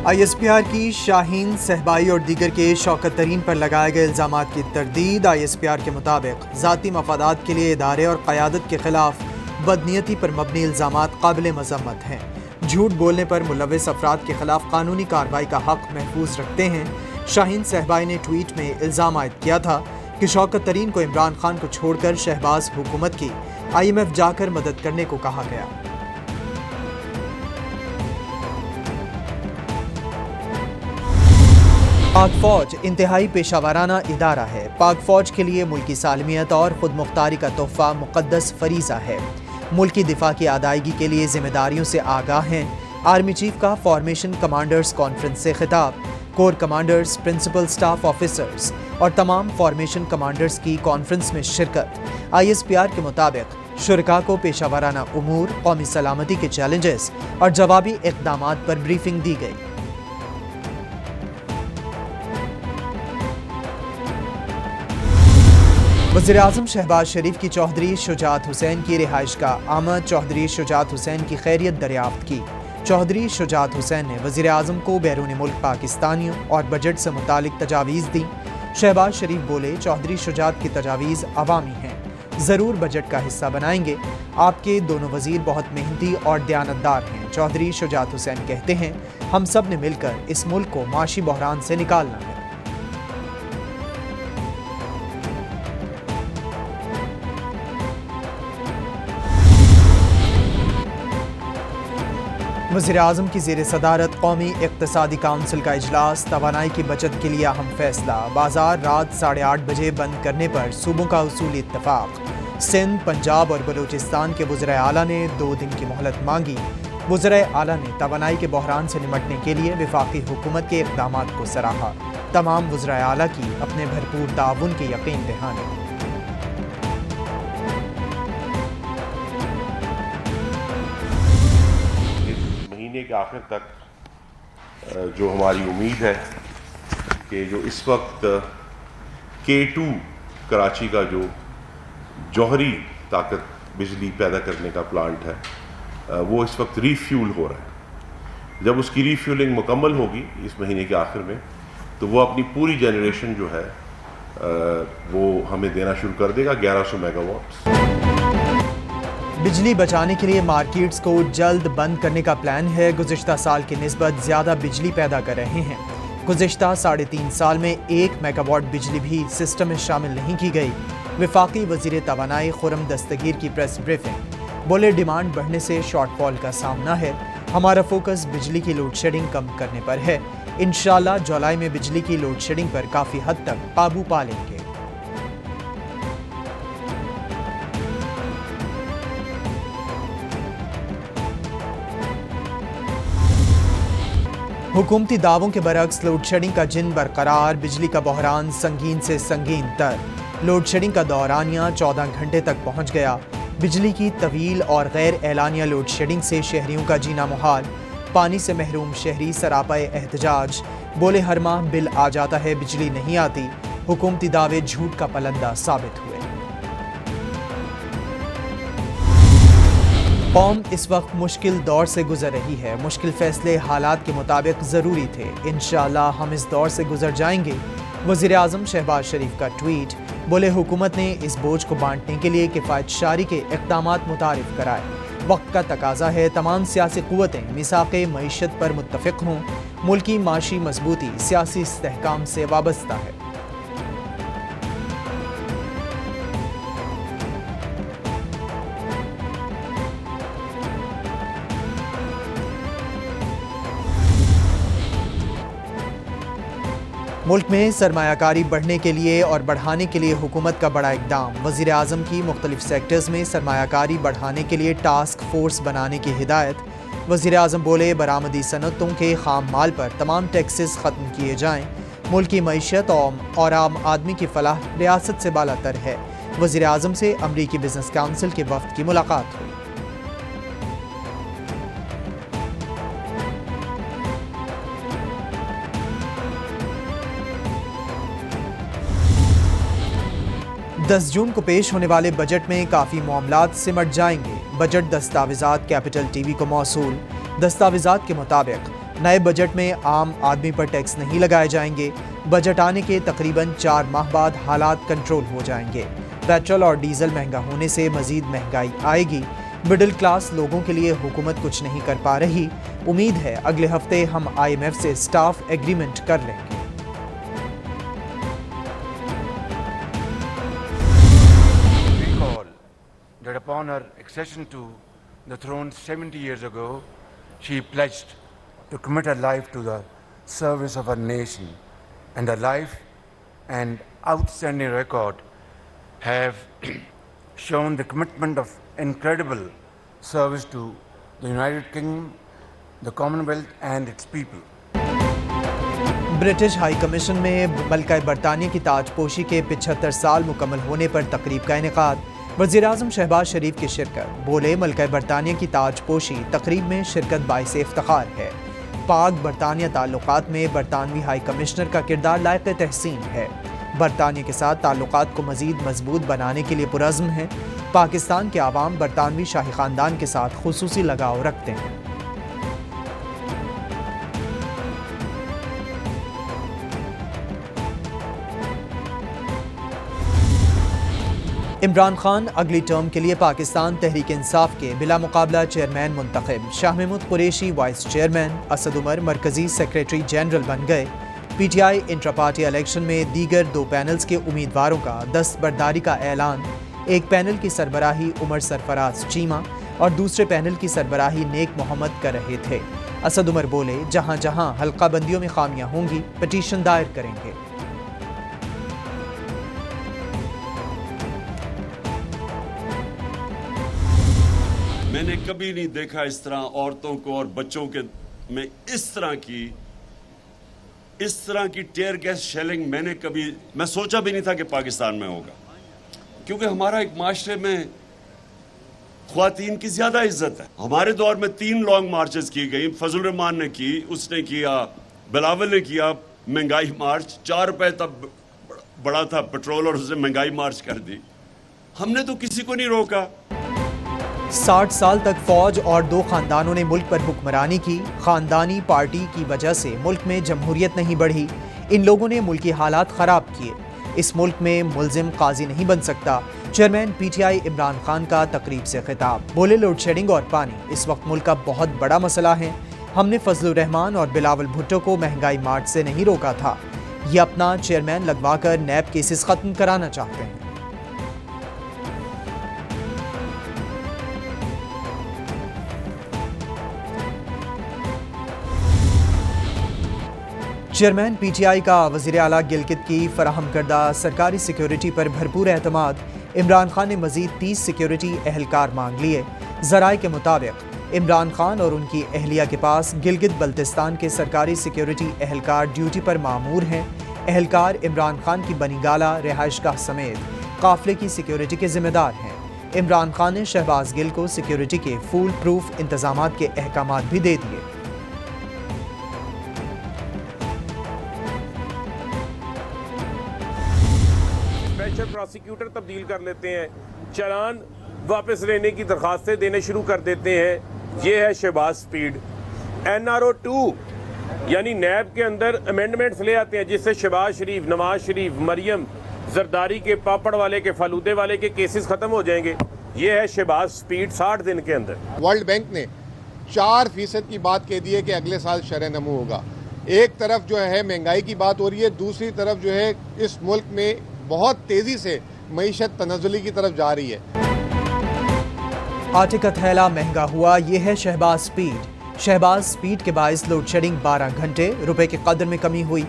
ISPR کی شاہین صہبائی اور دیگر کے شوکت ترین پر لگائے گئے الزامات کی تردید۔ ISPR کے مطابق ذاتی مفادات کے لیے ادارے اور قیادت کے خلاف بدنیتی پر مبنی الزامات قابل مذمت ہیں۔ جھوٹ بولنے پر ملوث افراد کے خلاف قانونی کارروائی کا حق محفوظ رکھتے ہیں۔ شاہین صہبائی نے ٹویٹ میں الزام عائد کیا تھا کہ شوکت ترین کو عمران خان کو چھوڑ کر شہباز حکومت کی IMF جا کر مدد کرنے کو کہا گیا۔ پاک فوج انتہائی پیشہ ورانہ ادارہ ہے۔ پاک فوج کے لیے ملکی سالمیت اور خود مختاری کا تحفہ مقدس فریضہ ہے۔ ملکی دفاع کی ادائیگی کے لیے ذمہ داریوں سے آگاہ ہیں۔ آرمی چیف کا فارمیشن کمانڈرز کانفرنس سے خطاب۔ Corps commanders, principal staff officers اور تمام فارمیشن کمانڈرز کی کانفرنس میں شرکت۔ ISPR کے مطابق شرکاء کو پیشہ ورانہ امور، قومی سلامتی کے چیلنجز اور جوابی اقدامات پر بریفنگ دی گئی۔ وزیراعظم شہباز شریف کی چوہدری شجاعت حسین کی رہائش گاہ آمد۔ چوہدری شجاعت حسین کی خیریت دریافت کی۔ چوہدری شجاعت حسین نے وزیراعظم کو بیرون ملک پاکستانیوں اور بجٹ سے متعلق تجاویز دیں۔ شہباز شریف بولے، چوہدری شجاعت کی تجاویز عوامی ہیں، ضرور بجٹ کا حصہ بنائیں گے۔ آپ کے دونوں وزیر بہت محنتی اور دیانتدار ہیں۔ چوہدری شجاعت حسین کہتے ہیں، ہم سب نے مل کر اس ملک کو معاشی بحران سے نکالنا ہے۔ وزیراعظم کی زیر صدارت قومی اقتصادی کونسل کا اجلاس۔ توانائی کی بچت کے لیے اہم فیصلہ۔ بازار رات 8:30 بجے بند کرنے پر صوبوں کا اصولی اتفاق۔ سندھ، پنجاب اور بلوچستان کے وزرائے اعلیٰ نے 2 دن کی مہلت مانگی۔ وزرائے اعلیٰ نے توانائی کے بحران سے نمٹنے کے لیے وفاقی حکومت کے اقدامات کو سراہا۔ تمام وزرائے اعلیٰ کی اپنے بھرپور تعاون کی یقین دہانی۔ مہینے کے آخر تک جو ہماری امید ہے کہ جو اس وقت K2 کراچی کا جو جوہری طاقت بجلی پیدا کرنے کا پلانٹ ہے وہ اس وقت ری فیول ہو رہا ہے۔ جب اس کی ری فیولنگ مکمل ہوگی اس مہینے کے آخر میں تو وہ اپنی پوری جنریشن جو ہے وہ ہمیں دینا شروع کر دے گا 1100 میگا واٹ۔ بجلی بچانے کے لیے مارکیٹس کو جلد بند کرنے کا پلان ہے۔ گزشتہ سال کی نسبت زیادہ بجلی پیدا کر رہے ہیں۔ گزشتہ 3.5 سال میں 1 میگا واٹ بجلی بھی سسٹم میں شامل نہیں کی گئی۔ وفاقی وزیر توانائی خرم دستگیر کی پریس بریفنگ۔ بولے، ڈیمانڈ بڑھنے سے شارٹ فال کا سامنا ہے۔ ہمارا فوکس بجلی کی لوڈ شیڈنگ کم کرنے پر ہے۔ انشاءاللہ جولائی میں بجلی کی لوڈ شیڈنگ پر کافی حد تک قابو پا لیں گے۔ حکومتی دعووں کے برعکس لوڈ شیڈنگ کا جن برقرار۔ بجلی کا بحران سنگین سے سنگین تر۔ لوڈ شیڈنگ کا دورانیہ 14 گھنٹے تک پہنچ گیا۔ بجلی کی طویل اور غیر اعلانیہ لوڈ شیڈنگ سے شہریوں کا جینا محال۔ پانی سے محروم شہری سراپائے احتجاج۔ بولے، ہر ماہ بل آ جاتا ہے، بجلی نہیں آتی۔ حکومتی دعوے جھوٹ کا پلندہ ثابت ہوئے۔ قوم اس وقت مشکل دور سے گزر رہی ہے۔ مشکل فیصلے حالات کے مطابق ضروری تھے۔ انشاءاللہ ہم اس دور سے گزر جائیں گے۔ وزیر اعظم شہباز شریف کا ٹویٹ۔ بولے، حکومت نے اس بوجھ کو بانٹنے کے لیے کفایت شاری کے اقدامات متعارف کرائے۔ وقت کا تقاضا ہے تمام سیاسی قوتیں میثاق معیشت پر متفق ہوں۔ ملکی معاشی مضبوطی سیاسی استحکام سے وابستہ ہے۔ ملک میں سرمایہ کاری بڑھنے کے لیے اور بڑھانے کے لیے حکومت کا بڑا اقدام۔ وزیر اعظم کی مختلف سیکٹرز میں سرمایہ کاری بڑھانے کے لیے ٹاسک فورس بنانے کی ہدایت۔ وزیر اعظم بولے، برآمدی صنعتوں کے خام مال پر تمام ٹیکسز ختم کیے جائیں۔ ملکی معیشت اور عام آدمی کی فلاح ریاست سے بالا تر ہے۔ وزیر اعظم سے امریکی بزنس کونسل کے وفد کی ملاقات ہوئی۔ جون کو پیش ہونے والے بجٹ میں کافی معاملات سمٹ جائیں گے۔ بجٹ دستاویزات کیپٹل ٹی وی کو موصول۔ دستاویزات کے مطابق نئے بجٹ میں عام آدمی پر ٹیکس نہیں لگائے جائیں گے۔ بجٹ آنے کے تقریباً 4 ماہ بعد حالات کنٹرول ہو جائیں گے۔ پیٹرول اور ڈیزل مہنگا ہونے سے مزید مہنگائی آئے گی۔ مڈل کلاس لوگوں کے لیے حکومت کچھ نہیں کر پا رہی۔ امید ہے اگلے ہفتے ہم IMF سے سٹاف ایگریمنٹ کر لیں گے۔ That upon her accession to the throne 70 years ago, she pledged to commit her life to the service of her nation, and her life and outstanding record have shown the commitment of incredible service to the United Kingdom, the Commonwealth and its people. British high commission میں ملکہ برطانیہ کی تاج پوشی کے 75 سال مکمل ہونے پر تقریب کا انعقاد۔ وزیراعظم شہباز شریف کی شرکت۔ بولے، ملکہ برطانیہ کی تاج پوشی تقریب میں شرکت باعث افتخار ہے۔ پاک برطانیہ تعلقات میں برطانوی ہائی کمشنر کا کردار لائق تحسین ہے۔ برطانیہ کے ساتھ تعلقات کو مزید مضبوط بنانے کے لیے پرعزم ہیں۔ پاکستان کے عوام برطانوی شاہی خاندان کے ساتھ خصوصی لگاؤ رکھتے ہیں۔ عمران خان اگلی ٹرم کے لیے پاکستان تحریک انصاف کے بلا مقابلہ چیئرمین منتخب۔ شاہ محمود قریشی وائس چیئرمین، اسد عمر مرکزی سیکریٹری جنرل بن گئے۔ PTI انٹرا پارٹی الیکشن میں دیگر 2 پینلز کے امیدواروں کا دستبرداری کا اعلان۔ ایک پینل کی سربراہی عمر سرفراز چیمہ اور دوسرے پینل کی سربراہی نیک محمد کر رہے تھے۔ اسد عمر بولے، جہاں جہاں حلقہ بندیوں میں خامیاں ہوں گی پٹیشن دائر کریں گے۔ میں نے کبھی نہیں دیکھا اس طرح عورتوں کو اور بچوں کے میں اس طرح کی ٹیئر گیس شیلنگ میں سوچا بھی نہیں تھا کہ پاکستان میں ہوگا، کیونکہ ہمارا ایک معاشرے میں خواتین کی زیادہ عزت ہے۔ ہمارے دور میں 3 لانگ مارچز کی گئی، فضل الرحمان نے کی، اس نے کیا، بلاول نے کیا مہنگائی مارچ، 4 روپے تب بڑا تھا پیٹرول اور اس نے مہنگائی مارچ کر دی۔ ہم نے تو کسی کو نہیں روکا۔ 60 سال تک فوج اور 2 خاندانوں نے ملک پر حکمرانی کی۔ خاندانی پارٹی کی وجہ سے ملک میں جمہوریت نہیں بڑھی۔ ان لوگوں نے ملکی حالات خراب کیے۔ اس ملک میں ملزم قاضی نہیں بن سکتا۔ چیئرمین PTI عمران خان کا تقریب سے خطاب۔ بولے، لوڈ شیڈنگ اور پانی اس وقت ملک کا بہت بڑا مسئلہ ہے۔ ہم نے فضل الرحمان اور بلاول بھٹو کو مہنگائی مارچ سے نہیں روکا تھا۔ یہ اپنا چیئرمین لگوا کر نیب کیسز ختم کرانا چاہتے ہیں۔ چیئرمین PTI کا وزیر اعلیٰ گلگت کی فراہم کردہ سرکاری سیکیورٹی پر بھرپور اعتماد۔ عمران خان نے مزید 30 سیکیورٹی اہلکار مانگ لیے۔ ذرائع کے مطابق عمران خان اور ان کی اہلیہ کے پاس گلگت بلتستان کے سرکاری سیکیورٹی اہلکار ڈیوٹی پر مامور ہیں۔ اہلکار عمران خان کی بنی گالہ رہائش گاہ سمیت قافلے کی سیکیورٹی کے ذمہ دار ہیں۔ عمران خان نے شہباز گل کو سیکیورٹی کے فول پروف انتظامات کے احکامات بھی دے دیے۔ پراسیکیوٹر تبدیل کر لیتے ہیں، چلان واپس لینے کی درخواستیں دینے شروع کر دیتے ہیں۔ یہ ہے شہباز سپیڈ۔ NRO 2 یعنی نیب کے اندر امینڈمنٹس لے آتے ہیں جس سے شہباز شریف، نواز شریف، مریم، زرداری کے، پاپڑ والے کے، فالودے والے کے کیسز ختم ہو جائیں گے۔ یہ ہے شہباز سپیڈ 60 دن کے اندر۔ ورلڈ بینک نے 4% کی بات کہہ دی ہے کہ اگلے سال شرح نمو ہوگا۔ ایک طرف جو ہے مہنگائی کی بات ہو رہی ہے، دوسری طرف جو ہے اس ملک میں بہت تیزی سے معیشت تنزلی کی طرف جا رہی ہے۔ آٹے کا تھیلا مہنگا ہوا، یہ ہے شہباز سپیڈ۔ شہباز سپیڈ کے باعث لوڈ شیڈنگ 12 گھنٹے، روپے کی قدر میں کمی ہوئی۔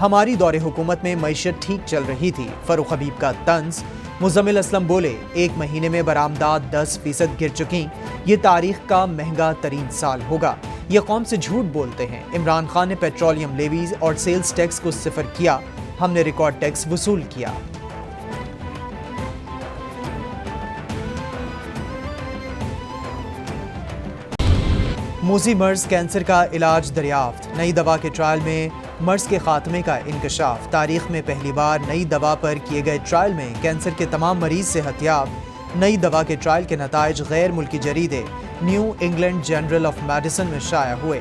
ہماری دور حکومت میں معیشت ٹھیک چل رہی تھی، فاروق حبیب کا طنز۔ مزمل اسلم بولے، 1 مہینے میں برآمدات 10% گر چکیں، یہ تاریخ کا مہنگا ترین سال ہوگا۔ یہ قوم سے جھوٹ بولتے ہیں۔ عمران خان نے پیٹرولیم لیویز اور سیلز ٹیکس کو 0 کیا، ہم نے ریکارڈ ٹیکس وصول کیا۔ موذی مرض کینسر کا علاج دریافت۔ نئی دوا کے ٹرائل میں مرض کے خاتمے کا انکشاف۔ تاریخ میں پہلی بار نئی دوا پر کیے گئے ٹرائل میں کینسر کے تمام مریض صحت یاب۔ نئی دوا کے ٹرائل کے نتائج غیر ملکی جریدے New England Journal of Medicine میں شائع ہوئے۔